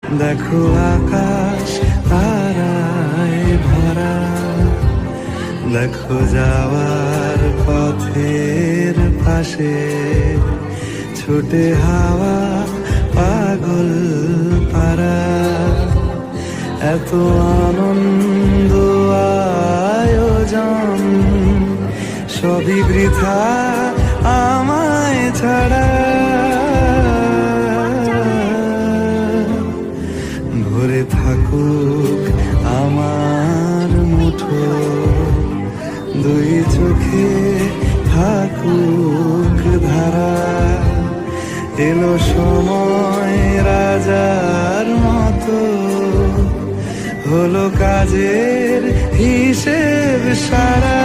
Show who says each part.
Speaker 1: দেখো আকাশ তারায় ভরা, দেখো যাওয়ার পথের পাশে ছুটে হাওয়া পাগল পারা। এত আনন্দ আয়োজন সবই বৃথা আমায় ছাড়া। ভরে থাকুক আমার মুঠো, দুই চোখে থাকুক ধারা। এলো সময় রাজার মতো, হলো কাজের হিসেব সারা।